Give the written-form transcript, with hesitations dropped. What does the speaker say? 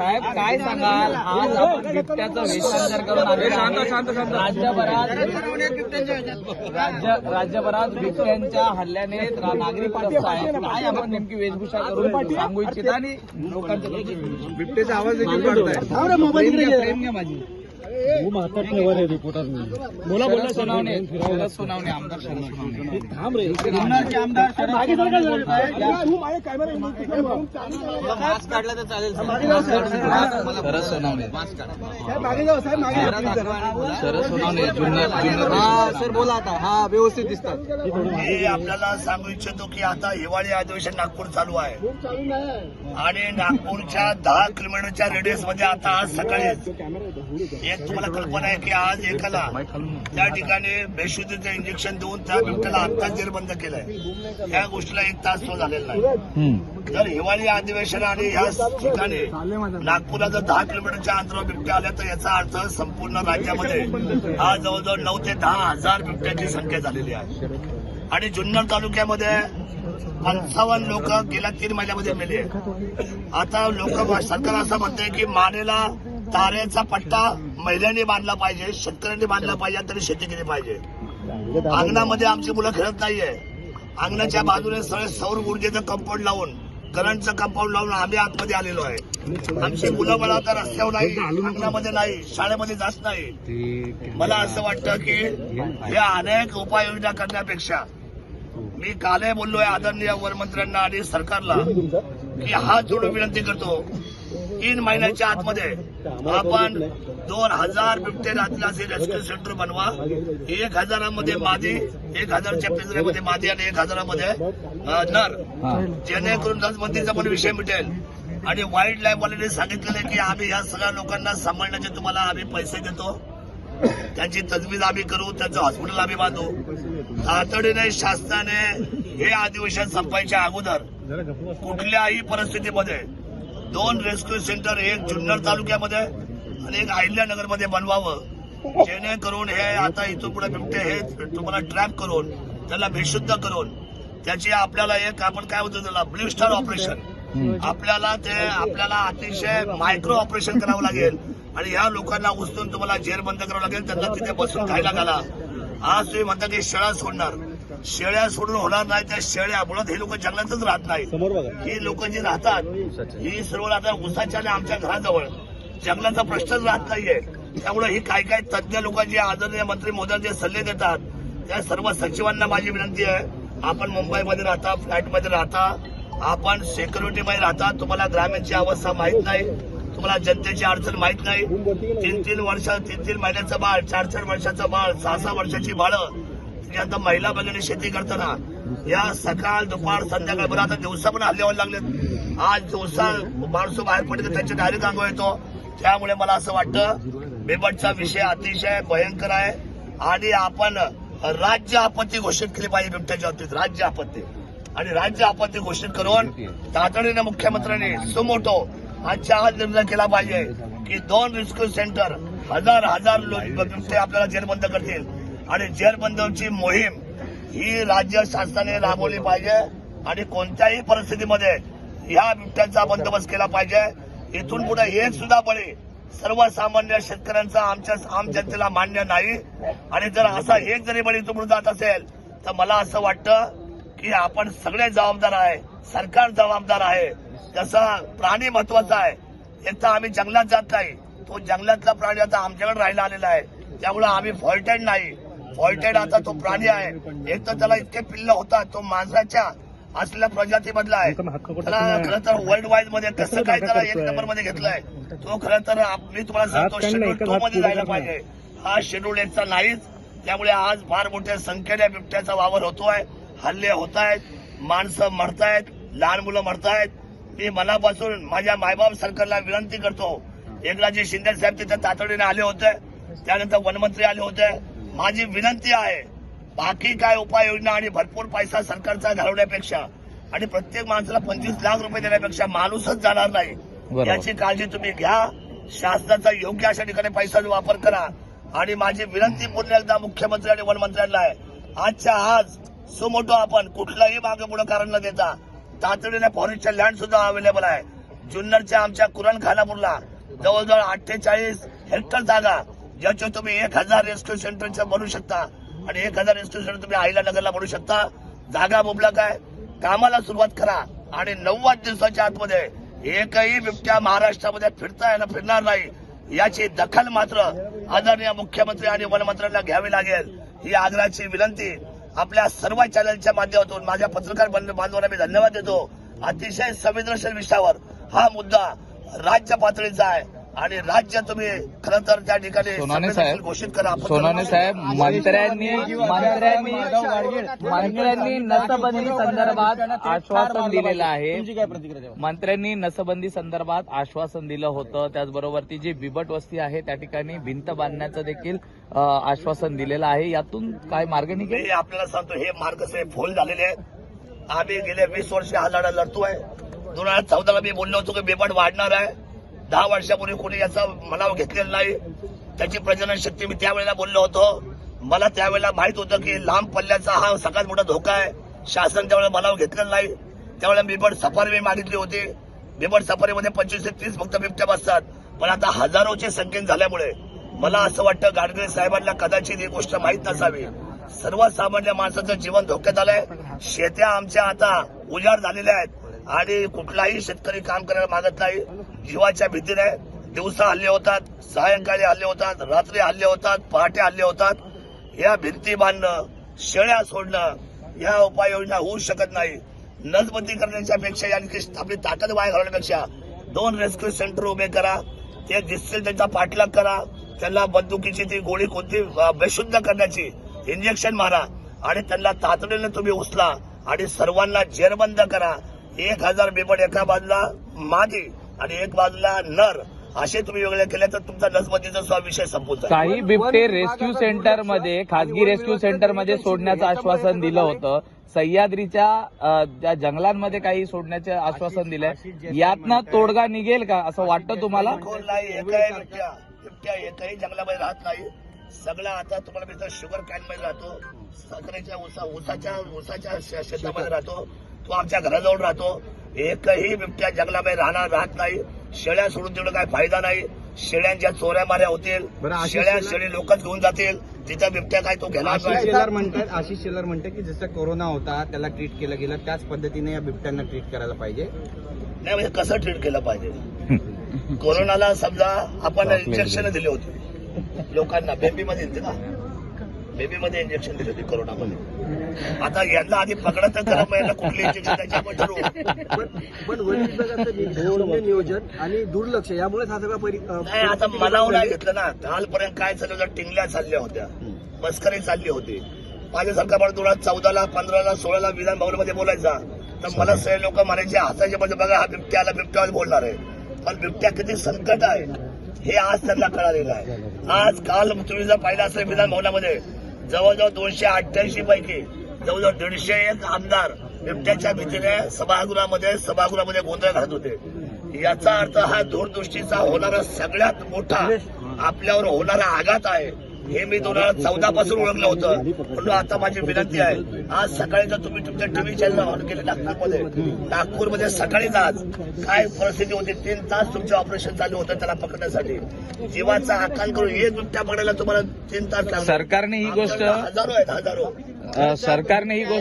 साहेब काय सांगाल, आज आपण बिबट्याचं वेषांतर करून आलेलो आहे. राज्यभरात बिबट्यांच्या हल्ल्याने नागरिक त्रस्त आहेत. काय आपण नेमकी वेशभूषा करून सांगू इच्छिता आणि लोकांच्या बिबट्याचा आवाज देखील काढताय माझी बोला सोनावणे, शरद सोनावणे, आमदार शरद सोनावणे. मास्क काढला तर चालेल. शरद सोनावणे, शरद सोनावणे सर बोला आता. हा व्यवस्थित दिसतात. हे आपल्याला सांगू इच्छितो की आता हिवाळी अधिवेशन नागपूर चालू आहे आणि नागपूरच्या 10 किलोमीटरच्या रेडियस मध्ये आता आज सकाळी एक तुम्हाला कल्पना आहे की आज एकाला त्या ठिकाणी बेशुद्धीचं इंजेक्शन देऊन त्या बिबट्याला आत्ताच जेरबंद केलंय. या गोष्टीला 1 तास तो झालेला नाही. जर हिवाळी अधिवेशन आणि ह्या ठिकाणी नागपूरला जर 10 किलोमीटरच्या अंतरावर बिबट्या आल्या तर याचा अर्थ संपूर्ण राज्यामध्ये आज जवळजवळ 9 ते 10 हजार बिबट्याची संख्या झालेली आहे. आणि जुन्नर तालुक्यामध्ये 55 लोक गेल्या 3 महिन्यामध्ये मेले. आता लोक सरकार असं म्हणते की मानेला तारेचा पट्टा महिलांनी बांधला पाहिजे, शेतकऱ्यांनी बांधला पाहिजे, तरी शेती केली पाहिजे. अंगणामध्ये आमची मुलं खेळत नाहीये. अंगणाच्या बाजूने सगळे सौर ऊर्जेचं कंपाऊंड लावून, करंटचं कंपाऊंड लावून आम्ही आतमध्ये आलेलो आहे. आमची मुलं मला आता रस्त्यावर नाही, अंगणामध्ये नाही, शाळेमध्ये जात नाही. मला असं वाटतं की या अनेक उपाययोजना करण्यापेक्षा मी कालही बोललोय आदरणीय वनमंत्र्यांना आणि सरकारला की हात जोडून विनंती करतो, 3 महिन्याच्या आतमध्ये आपण 2000 बिबटे राहतील असे रेस्क्यू सेंटर बनवा. 1000 मध्ये मादी, 1000च्या पिंजऱ्यामध्ये मादी आणि 1000 मध्ये नर, जेणेकरून नसबंदीचा पण विषय मिटेल. आणि वाईल्ड लाईफ वाल्यांनी सांगितलेलं की आम्ही या सगळ्या लोकांना सांभाळण्याचे तुम्हाला आम्ही पैसे देतो, त्यांची तजवीज आम्ही करू, त्यांचं हॉस्पिटल आम्ही बांधू. तातडीने शासनाने हे अधिवेशन संपायच्या अगोदर कुठल्याही परिस्थितीमध्ये 2 रेस्क्यू सेंटर, एक जुन्नर तालुक्यामध्ये आणि एक अहिल्यानगरमध्ये बनवावं, जेणेकरून हे आता इथून पुढे बिबटे हे तुम्हाला ट्रॅप करून त्याला बेशुद्ध करून त्याची आपल्याला एक आपण काय होतं त्याला ब्लू स्टार ऑपरेशन, आपल्याला अतिशय मायक्रो ऑपरेशन करावं लागेल आणि ह्या लोकांना उचलून तुम्हाला जेरबंद करावं लागेल, त्यांना तिथे बसून खायला घाला. आज तुम्ही म्हणता की शेळ्या सोडणार, शेळ्या सोडून होणार नाही. त्या शेळ्या मुळात हे लोक जंगलातच राहत नाही. ही लोक जी राहतात ही सर्व राहतात उसाच्या आणि आमच्या घराजवळ, जंगलाचा प्रश्नच राहत नाहीये. त्यामुळे ही काय काय तज्ञ लोक जे आदरणीय मंत्री महोदय जे सल्ले देतात त्या सर्व सचिवांना माझी विनंती आहे, आपण मुंबईमध्ये राहता, फ्लॅटमध्ये राहता, आपण सिक्युरिटीमध्ये राहता, तुम्हाला ग्रामीणची अवस्था माहित नाही, तुम्हाला जनतेची अडचण माहित नाही. 3-3 वर्ष, 3-3 महिन्याचं बाळ, 4-4 वर्षाचं बाळ, 6-6 वर्षाची बाळं, आता महिला भगिनी शेती करताना या सकाळ दुपार संध्याकाळ, बरं आता दिवसा पण हल्ले व्हायला लागलेत. आज दिवसा माणसं बाहेर पडते त्यांच्या डायरेक्ट अंग येतो. त्यामुळे मला असं वाटतं बिबटचा विषय अतिशय भयंकर आहे आणि आपण राज्य आपत्ती घोषित केली पाहिजे बिबट्याच्या बाबतीत, राज्य आपत्ती. आणि राज्य आपत्ती घोषित करून तातडीने मुख्यमंत्र्यांनी सुमोटो आजच्या आज निर्णय केला पाहिजे की 2 रेस्क्यू सेंटर, 1000 बिबटे आपल्याला जेरबंद करतील आणि जेरबंदची मोहीम ही राज्य शासनाने राबवली पाहिजे आणि कोणत्याही परिस्थितीमध्ये या बिबट्यांचा बंदोबस्त केला पाहिजे. इथून पुढे एक सुद्धा बळी सर्वसामान्य शेतकऱ्यांचा आम जनतेला मान्य नाही. आणि जर असा एक जरी बळी इथून जात असेल तर मला असं वाटतं की आपण सगळे जबाबदार आहे, सरकार जबाबदार आहे. तसा प्राणी महत्वाचा आहे. एक तर आम्ही जंगलात जात नाही, तो जंगलातला प्राणी आता आमच्याकडे राहायला आलेला आहे. त्यामुळे आम्ही फॉल्टेड नाही, फॉल्टेड आता तो प्राणी आहे. एक तर त्याला इतके पिल्ल होतात, तो माणसाच्या असलेल्या प्रजातीमधला आहे. त्याला खरं तर वर्ल्ड वाईड मध्ये कसं काय त्याला 1 नंबर मध्ये घेतलाय, तो खरं तर मी तुम्हाला सांगतो शेड्यूल 2 मध्ये जायला पाहिजे. हा शेड्यूल 1चा नाहीच. त्यामुळे आज फार मोठ्या संख्येने बिबट्याचा वावर होतोय, हल्ले होत आहेत, माणसं मरतायत, लहान मुलं मरतायत. मी मनापासून माझ्या मायबाप सरकारला विनंती करतो, एकनाथजी शिंदे साहेब तिथे तातडीने आले होते, त्यानंतर वनमंत्री आले होते. माझी विनंती आहे, बाकी काय उपाययोजना आणि भरपूर पैसा सरकारचा घालवण्यापेक्षा आणि प्रत्येक माणसाला 25 लाख रुपये देण्यापेक्षा माणूसच जाणार नाही, याची काळजी तुम्ही घ्या. शासनाचा योग्य अशा ठिकाणी पैशाचा वापर करा. आणि माझी विनंती पुन्हा एकदा मुख्यमंत्री आणि वनमंत्र्यांना आहे, आजच्या आज सुमोटो आपण कुठलाही मागे पुढे कारण न देता तातडीने फॉरेस्टच्या लँड सुद्धा अवेलेबल आहे, जुन्नरच्या आमच्या कुरण खानापूरला जवळजवळ 48 हेक्टर जागा, ज्याच्यावर तुम्ही 1000 रेस्क्यू सेंटरचं बनवू शकता आणि 1000 रेस्क्यू सेंटर तुम्ही अहिल्यानगरला बनवू शकता. जागा मुबलक आहे, कामाला सुरुवात करा आणि 90 दिवसाच्या आतमध्ये एकही बिबट्या महाराष्ट्रामध्ये फिरणार नाही याची दखल मात्र आदरणीय मुख्यमंत्री आणि वनमंत्र्यांना घ्यावी लागेल. ही आग्रहाची विनंती आपल्या सर्व चॅनलच्या माध्यमातून माझ्या पत्रकार बांधवांना मी धन्यवाद देतो. अतिशय संवेदनशील विषयावर हा मुद्दा राज्य पातळीचा आहे आणि राज्य तुम्ही खरं तर त्या ठिकाणी संवेदनशील घोषित करा. सोनाने साहेब, मंत्र्यांनी नसबंदी संदर्भात आश्वासन दिलेलं आहे. मंत्र्यांनी नसबंदी संदर्भात आश्वासन दिलं होतं. त्याचबरोबर ती जी बिबट वस्ती आहे त्या ठिकाणी भिंत बांधण्याचं देखील आश्वासन दिलेलं आहे. यातून काय मार्ग निघेल? मी आपल्याला सांगतो, हे मार्ग फोल झालेले आहेत. आम्ही गेले 20 वर्ष हा लढा लढतोय. 2014ला मी बोललो होतो की बिबट वाढणार आहे. 10 वर्षापूर्वी कोणी याचा मनाव घेतलेला नाही. त्याची प्रजनन शक्ती मी त्यावेळेला बोललो होतो. मला त्यावेळेला माहित होतं की लांब पल्ल्याचा हा सगळ्यात मोठा धोका आहे. शासन त्यावेळेला मनाव घेतलेला नाही. त्यावेळेला बिबट सफारी मी मागितली होती. बिबट सफारीमध्ये 25 ते 30 फक्त बिबट्या बसतात, पण आता हजारोच्या संख्येने झाल्यामुळे मला असं वाटतं गाडगे साहेबांना कदाचित ही गोष्ट माहीत नसावी. सर्वसामान्य माणसाचं जीवन धोक्यात आलंय. शेत्या आमच्या आता उजाड झालेल्या आहेत आणि कुठलाही शेतकरी काम करायला मागत नाही. जीवाच्या भीतीने दिवसा हल्ले होतात, सायंकाळी हल्ले होतात, रात्री हल्ले होतात, पहाटे हल्ले होतात. या भिंती बांधणं, शेळ्या सोडणं या उपाययोजना होऊ शकत नाही. नसबंदी करण्याच्या पेक्षा यांनी आपली ताकद वाया घालवण्यापेक्षा 2 रेस्क्यू सेंटर उभे करा. ते दिसतील त्यांचा पाठलाग करा. त्यांना बंदुकीची ती गोळी कोणती बेशुद्ध करण्याची इंजेक्शन मारा आणि त्यांना तातडीने तुम्ही उचला आणि सर्वांना जेरबंद करा. 1000 बिबट एका बाजूला मादी आणि एक बाजूला नर असे तुम्ही वेगळे केले तर तुमचा नसबंदीचा विषय संपून जाईल. काही बिबटे रेस्क्यू सेंटरमध्ये, खासगी रेस्क्यू सेंटरमध्ये सोडण्याचं आश्वासन दिलं होतं. सह्याद्रीच्या ज्या जंगलांमध्ये काही सोडण्याचे आश्वासन दिलंय. यातनं तोडगा निघेल का असं वाटतं तुम्हाला? बिबट्या एकही जंगलामध्ये राहत नाही. सगळा आता तुम्हाला मी शुगर कॅन मध्ये राहतो, साखरेच्या ऊसाच्या शेतामध्ये राहतो, तो आमच्या घराजवळ राहतो. एकही बिबट्या जंगलामध्ये राहत नाही. शेळ्या सोडून तेवढं काय फायदा नाही. शेळ्यांच्या चोऱ्या माऱ्या होतील, शेळी लोकच घेऊन जातील. तिथं बिबट्या काय तो घेणार. आशिष शेलार म्हणतात की जसं कोरोना होता त्याला ट्रीट केलं गेलं त्याच पद्धतीने या बिबट्यांना ट्रीट करायला पाहिजे. नाही म्हणजे कसं ट्रीट केलं पाहिजे? कोरोनाला समजा आपण इंजेक्शन दिले होते लोकांना, बेबीमध्ये दिले ना, बेबीमध्ये इंजेक्शन दिले होते कोरोनामध्ये. आता यांना आधी पकडत तर कुठले इंजेक्शन त्याच्यावर ठरवू. पण वन विभागाचं नियोजन आणि दुर्लक्ष यामुळे हा सगळा नाही. आता मनावर नाही घेतलं ना. कालपर्यंत काय चाललं, टिंगल्या चालल्या होत्या, मस्करी चालली होती. माझ्यासारखा पण 2014ला 15ला 16ला विधान भवनामध्ये बोलायचा तर मला सगळे लोक म्हणायचे हाताचे मध्ये बघा हा बिबट्यावर बोलणार आहे. पण बिबट्या किती संकट आहे हे आज त्यांना कळालेलं आहे. आज काल तुम्ही जर पाहिलं असेल विधान भवनामध्ये जवळजवळ 288 पैकी जवळजवळ 150 आमदार बिबट्याच्या भीतीने सभागृहामध्ये गोंधळ घालत होते. याचा अर्थ हा दूरदृष्टीचा होणारा सगळ्यात मोठा आपल्यावर होणारा आघात आहे. हे मी 2014 पासून ओळखलं होतं. म्हणून आता माझी विनंती आहे, आज सकाळी जर तुम्ही तुमच्या टीव्ही चॅनल ऑन केले नागपूरमध्ये सकाळीच आज काय परिस्थिती होती. 3 तास तुमचं ऑपरेशन चालू होतं त्याला पकडण्यासाठी. जीवाचा आकाल करून एक बिबट्या पकडायला तुम्हाला 3 तास लागले. सरकारने ही गोष्ट हजारो आहेत. सरकारने ही गोष्ट